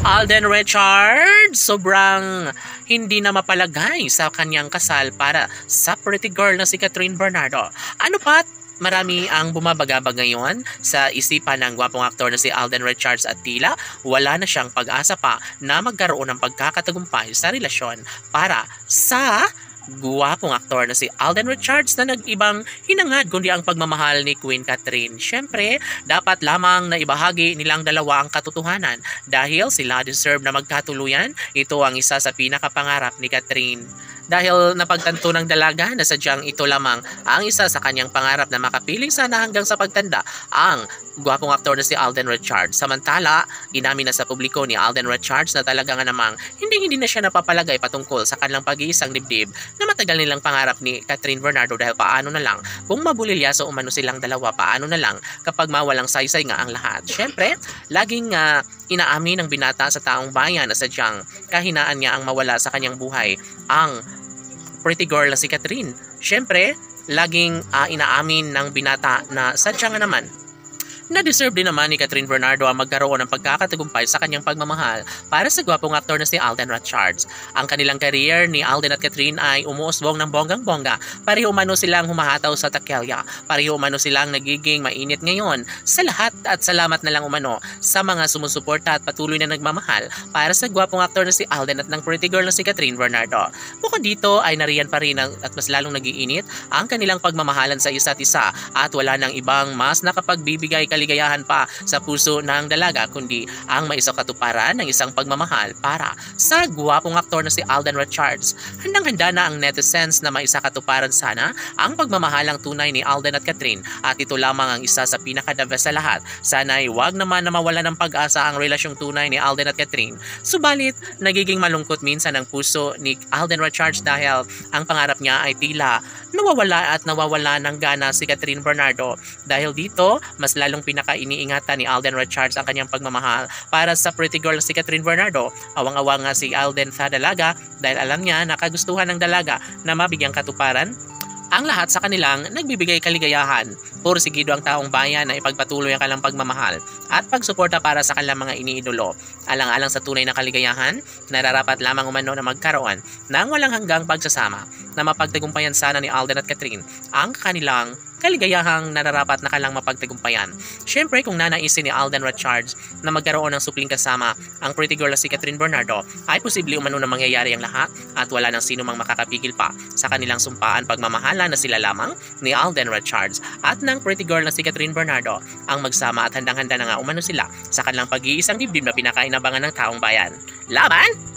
Alden Richards, sobrang hindi na mapalagay sa kanyang kasal para sa pretty girl na si Catherine Bernardo. Ano pat? Marami ang bumabagabag ngayon sa isipan ng gwapong aktor na si Alden Richards at tila wala na siyang pag-asa pa na magkaroon ng pagkakatagumpay sa relasyon para sa gwapong aktor na si Alden Richards na nag-ibang hinangad kundi ang pagmamahal ni Queen Catherine. Siyempre, dapat lamang na ibahagi nilang dalawa ang katotohanan dahil sila deserve na magkatuluyan. Ito ang isa sa pinakapangarap ni Catherine. Dahil napagtanto ng dalaga na sadyang ito lamang ang isa sa kanyang pangarap na makapiling sana hanggang sa pagtanda ang gwapong aktor na si Alden Richards. Samantala, inamin na sa publiko ni Alden Richards na talaga nga namang hindi na siya napapalagay patungkol sa kanilang pag-iisang dibdib na matagal nilang pangarap ni Catherine Bernardo dahil paano na lang kung mabulilyaso umano silang dalawa, paano na lang kapag mawalang saysay nga ang lahat. Siyempre, laging inaamin ng binata sa taong bayan na sadyang kahinaan niya ang mawala sa kanyang buhay ang pretty girl na si Catherine. Siyempre, laging inaamin ng binata na sadyang naman na-deserve din naman ni Catherine Bernardo ang magkaroon ng pagkakatagumpay sa kanyang pagmamahal para sa gwapong aktor na si Alden Richards. Ang kanilang career ni Alden at Catherine ay umuusbong ng bonggang-bongga. Pareho umano silang humahataw sa takelya. Pareho umano silang nagiging mainit ngayon sa lahat at salamat na lang umano sa mga sumusuporta at patuloy na nagmamahal para sa gwapong aktor na si Alden at ng pretty girl na si Catherine Bernardo. Bukod dito ay nariyan pa rin at mas lalong nagiinit ang kanilang pagmamahalan sa isa't isa at wala nang ibang mas nakapagbibigay kaligayahan pa sa puso ng dalaga kundi ang maisakatuparan ng isang pagmamahal para sa gwapong aktor na si Alden Richards. Handang-handa na ang netizens na maisakatuparan sana ang pagmamahalang tunay ni Alden at Catherine at ito lamang ang isa sa pinaka-the best sa lahat. Sana'y wag naman na mawala ng pag-asa ang relasyong tunay ni Alden at Catherine. Subalit, nagiging malungkot minsan ang puso ni Alden Richards dahil ang pangarap niya ay tila nawawala ng gana si Catherine Bernardo. Dahil dito, mas lalong pinaka-iniingatan ni Alden Richards ang kanyang pagmamahal para sa pretty girl si Catherine Bernardo. Awang-awang nga si Alden sa dalaga dahil alam niya na kagustuhan ng dalaga na mabigyang katuparan ang lahat sa kanilang nagbibigay kaligayahan. Puro sigido ang taong bayan na ipagpatuloy ang kanilang pagmamahal at pagsuporta para sa kanilang mga iniidolo. Alang-alang sa tunay na kaligayahan, nararapat lamang umano na magkaroon ng walang hanggang pagsasama na mapagtagumpayan sana ni Alden at Catherine ang kanilang kaligayahang nararapat na kailang mapagtagumpayan. Siyempre, kung nanaisin ni Alden Richards na magkaroon ng supling kasama ang pretty girl na si Catherine Bernardo, ay posible umano na mangyayari ang lahat at wala nang sino mang makakapigil pa sa kanilang sumpaan pagmamahala na sila lamang ni Alden Richards at ng pretty girl na si Catherine Bernardo ang magsama at handang-handa na nga umano sila sa kanilang pag-iisang dibdib na pinakainabangan ng taong bayan. Laban!